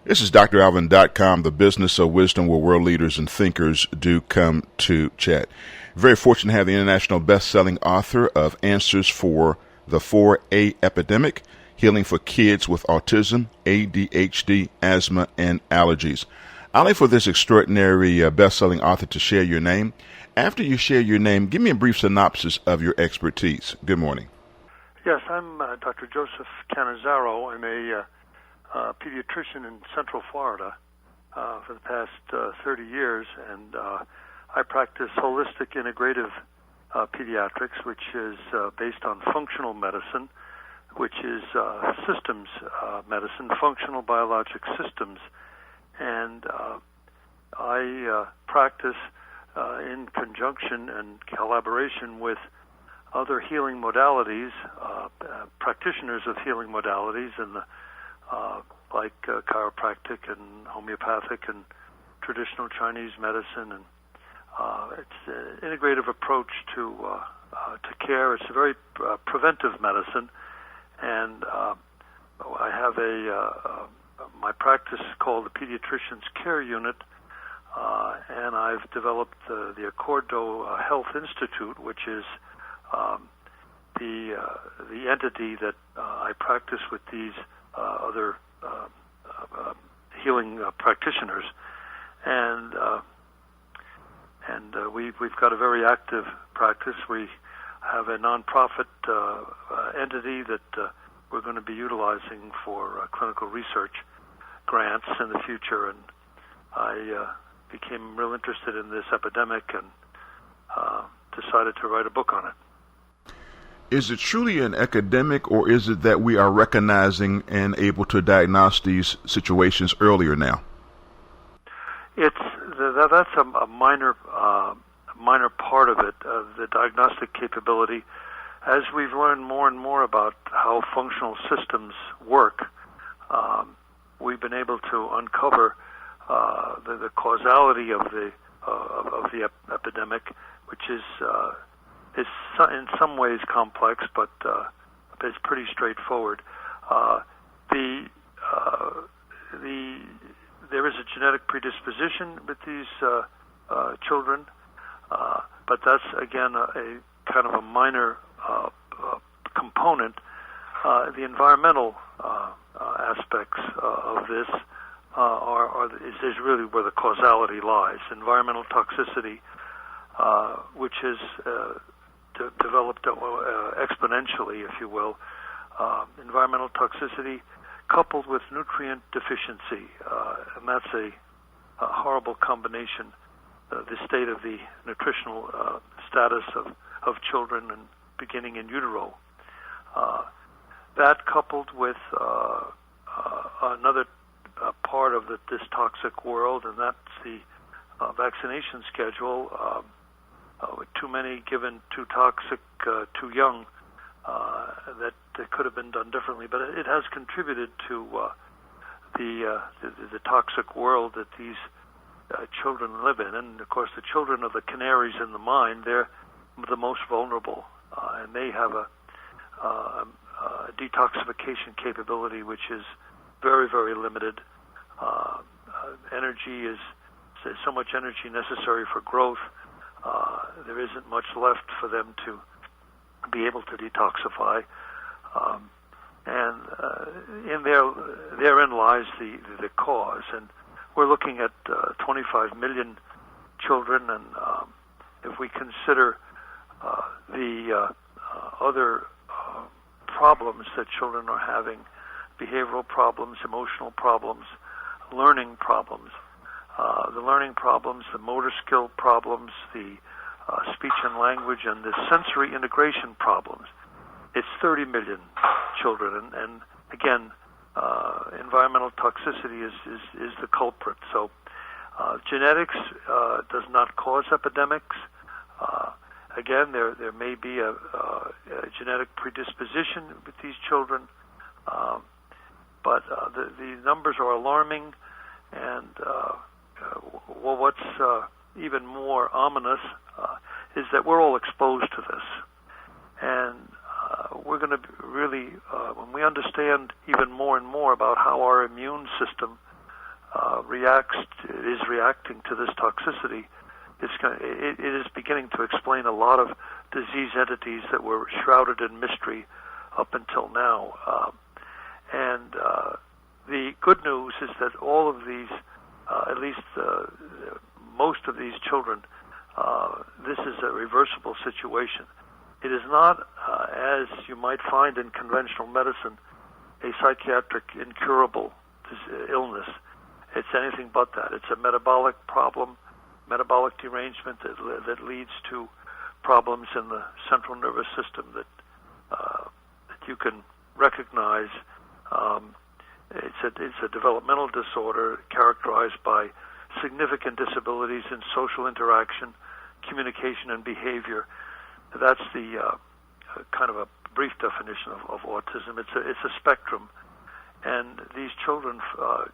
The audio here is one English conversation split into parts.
This is dralvin.com, the business of wisdom where world leaders and thinkers do come to chat. Very fortunate to have the international best-selling author of Answers for the 4A Epidemic, Healing for Kids with Autism, ADHD, Asthma, and Allergies. I'd like for this extraordinary best-selling author to share your name. After you share your name, give me a brief synopsis of your expertise. Good morning. Yes, I'm Dr. Joseph Cannizzaro. I'm a pediatrician in Central Florida for the past 30 years, and I practice holistic integrative pediatrics, which is based on functional medicine, which is systems medicine, functional biologic systems, and I practice in conjunction and collaboration with other healing modalities, practitioners of healing modalities, and like chiropractic and homeopathic and traditional Chinese medicine, and it's an integrative approach to care. It's a very preventive medicine, and I have my practice called the Pediatrician's Care Unit, and I've developed the Accordo Health Institute, which is the entity that I practice with these other healing practitioners, and we've got a very active practice. We have a nonprofit entity that we're going to be utilizing for clinical research grants in the future, and I became real interested in this epidemic and decided to write a book on it. Is it truly an epidemic, or is it that we are recognizing and able to diagnose these situations earlier now? That's a minor part of it, the diagnostic capability. As we've learned more and more about how functional systems work, we've been able to uncover the causality of the epidemic, which is in some ways complex, but it's pretty straightforward. There is a genetic predisposition with these children, but that's again a kind of a minor component. The environmental aspects of this is really where the causality lies. Environmental toxicity, which has developed exponentially, if you will. Environmental toxicity coupled with nutrient deficiency, and that's a horrible combination. The state of the nutritional status of children and beginning in utero. That coupled with another part of this toxic world, and that's the vaccination schedule. With too many given, too toxic, too young, that could have been done differently. But it has contributed to the toxic world that these children live in. And of course, the children are the canaries in the mine. They're the most vulnerable, and they have a detoxification capability which is very, very limited. Energy is so much energy necessary for growth. There isn't much left for them to be able to detoxify, and therein lies the cause. And we're looking at 25 million children, and if we consider the other problems that children are having, behavioral problems, emotional problems, learning problems, the learning problems, the motor skill problems, the speech and language, and the sensory integration problems. It's 30 million children, and again, environmental toxicity is the culprit. So genetics does not cause epidemics. Again, there may be a genetic predisposition with these children, but the numbers are alarming, and what's even more ominous is that we're all exposed to this. And we're going to really, when we understand even more and more about how our immune system is reacting to this toxicity, it is beginning to explain a lot of disease entities that were shrouded in mystery up until now. And the good news is that all of these, at least most of these children, this is a reversible situation. It is not, as you might find in conventional medicine, a psychiatric incurable illness. It's anything but that. It's a metabolic problem, metabolic derangement that leads to problems in the central nervous system that you can recognize. It's a developmental disorder characterized by significant disabilities in social interaction, communication, and behavior. That's the kind of a brief definition of autism. It's a spectrum, and these children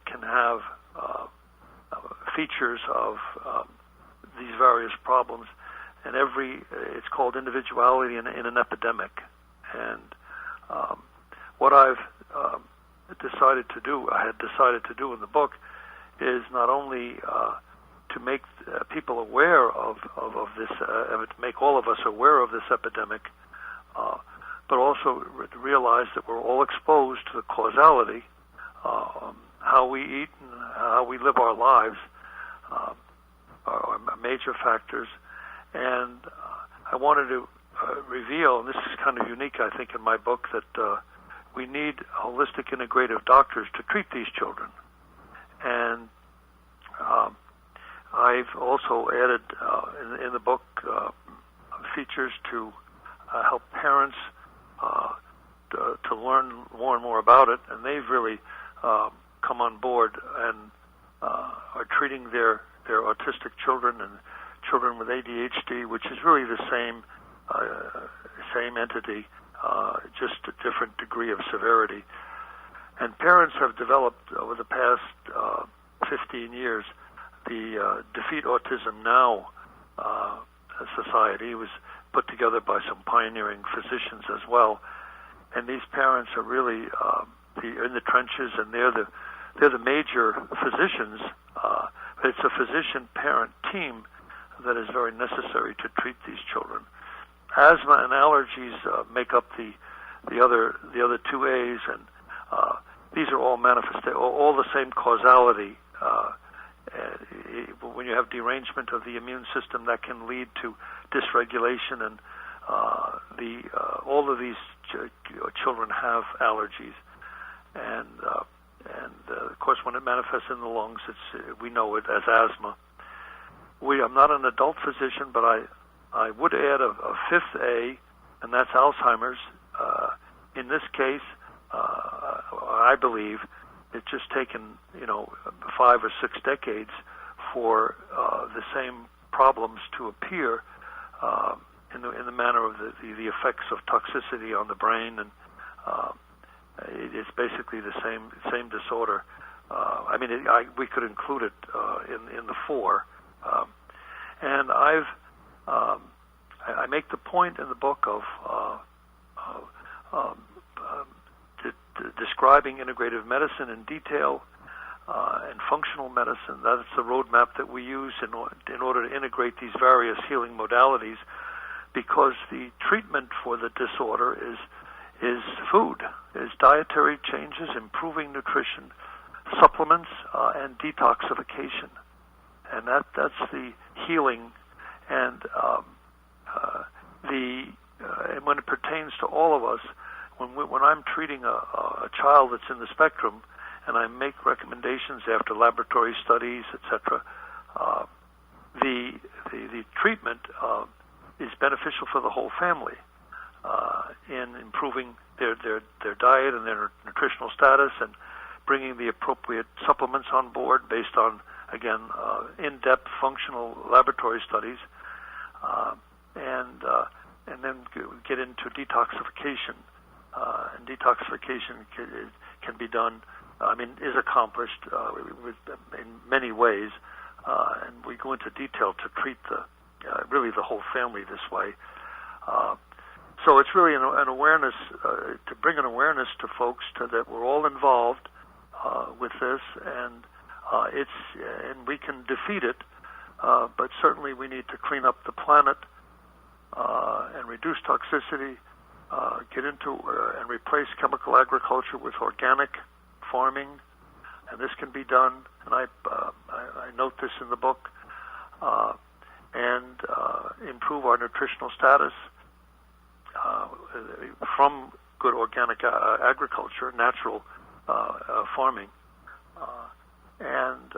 can have features of these various problems, and it's called individuality in an epidemic. And what I had decided to do in the book is not only to make people aware of this, make all of us aware of this epidemic, but also realize that we're all exposed to the causality, how we eat and how we live our lives, are major factors. And I wanted to reveal, and this is kind of unique, I think, in my book, that we need holistic integrative doctors to treat these children. And I've also added in the book features to help parents to learn more and more about it, and they've really come on board and are treating their autistic children and children with ADHD, which is really the same entity, just a different degree of severity. And parents have developed over the past 15 years the Defeat Autism Now society. It was put together by some pioneering physicians as well. And these parents are really in the trenches, and they're the major physicians. It's a physician-parent team that is very necessary to treat these children. Asthma and allergies make up the other two A's, and these are all all the same causality. When you have derangement of the immune system, that can lead to dysregulation, and all of these children have allergies, and of course, when it manifests in the lungs, we know it as asthma. I'm not an adult physician, but I would add a fifth A, and that's Alzheimer's. In this case, I believe it's just taken 5 or 6 decades for the same problems to appear in the manner of the effects of toxicity on the brain, and it's basically the same disorder. We could include it in the 4, and I make the point in the book of describing integrative medicine in detail and functional medicine. That's the roadmap that we use in order to integrate these various healing modalities, because the treatment for the disorder is food, is dietary changes, improving nutrition, supplements, and detoxification. And that's the healing. And and when it pertains to all of us, when I'm treating a child that's in the spectrum, and I make recommendations after laboratory studies, etc., the treatment is beneficial for the whole family in improving their diet and their nutritional status, and bringing the appropriate supplements on board based on, again, in-depth functional laboratory studies, and then get into detoxification. And detoxification can be done, is accomplished in many ways, and we go into detail to treat really the whole family this way. So it's really an awareness, to bring an awareness to folks that we're all involved with this, and And we can defeat it, but certainly we need to clean up the planet and reduce toxicity, get into and replace chemical agriculture with organic farming, and this can be done. And I note this in the book, and improve our nutritional status from good organic agriculture, natural farming, and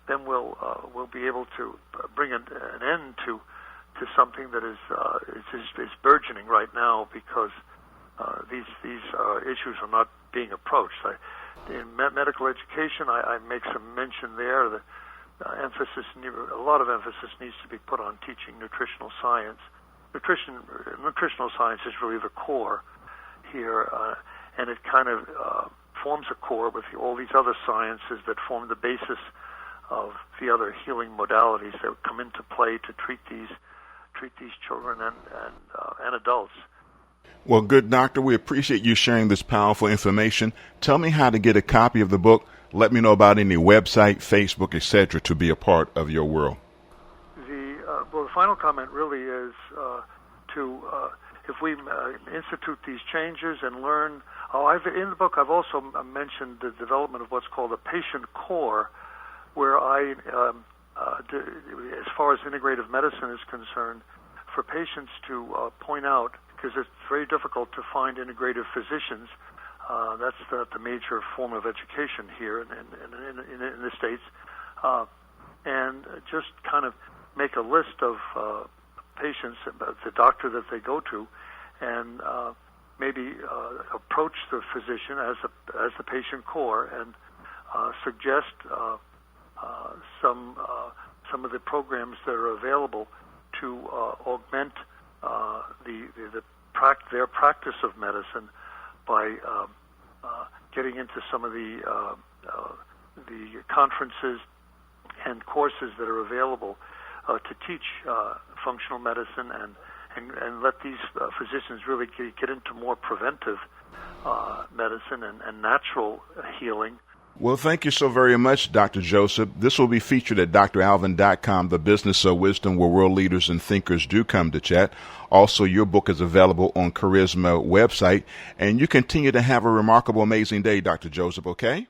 then we'll be able to bring an end to something that is burgeoning right now, because these issues are not being approached. In medical education, I make some mention there. The a lot of emphasis needs to be put on teaching nutritional science. Nutritional science is really the core here, and it kind of forms a core with all these other sciences that form the basis of the other healing modalities that come into play to treat these children and adults. Well, good doctor, we appreciate you sharing this powerful information. Tell me how to get a copy of the book. Let me know about any website, Facebook, etc., to be a part of your world. The final comment really is if we institute these changes and learn. In the book, I've also mentioned the development of what's called a patient core, where as far as integrative medicine is concerned, for patients to point out, because it's very difficult to find integrative physicians. That's the major form of education here in the States, and just kind of make a list of patients, the doctor that they go to, and maybe approach the physician as the patient core and suggest some of the programs that are available to augment their practice of medicine by getting into some of the conferences and courses that are available to teach functional medicine and let these physicians really get into more preventive medicine and natural healing. Well, thank you so very much, Dr. Joseph. This will be featured at dralvin.com, the business of wisdom, where world leaders and thinkers do come to chat. Also, your book is available on Charisma website, and you continue to have a remarkable, amazing day, Dr. Joseph, okay?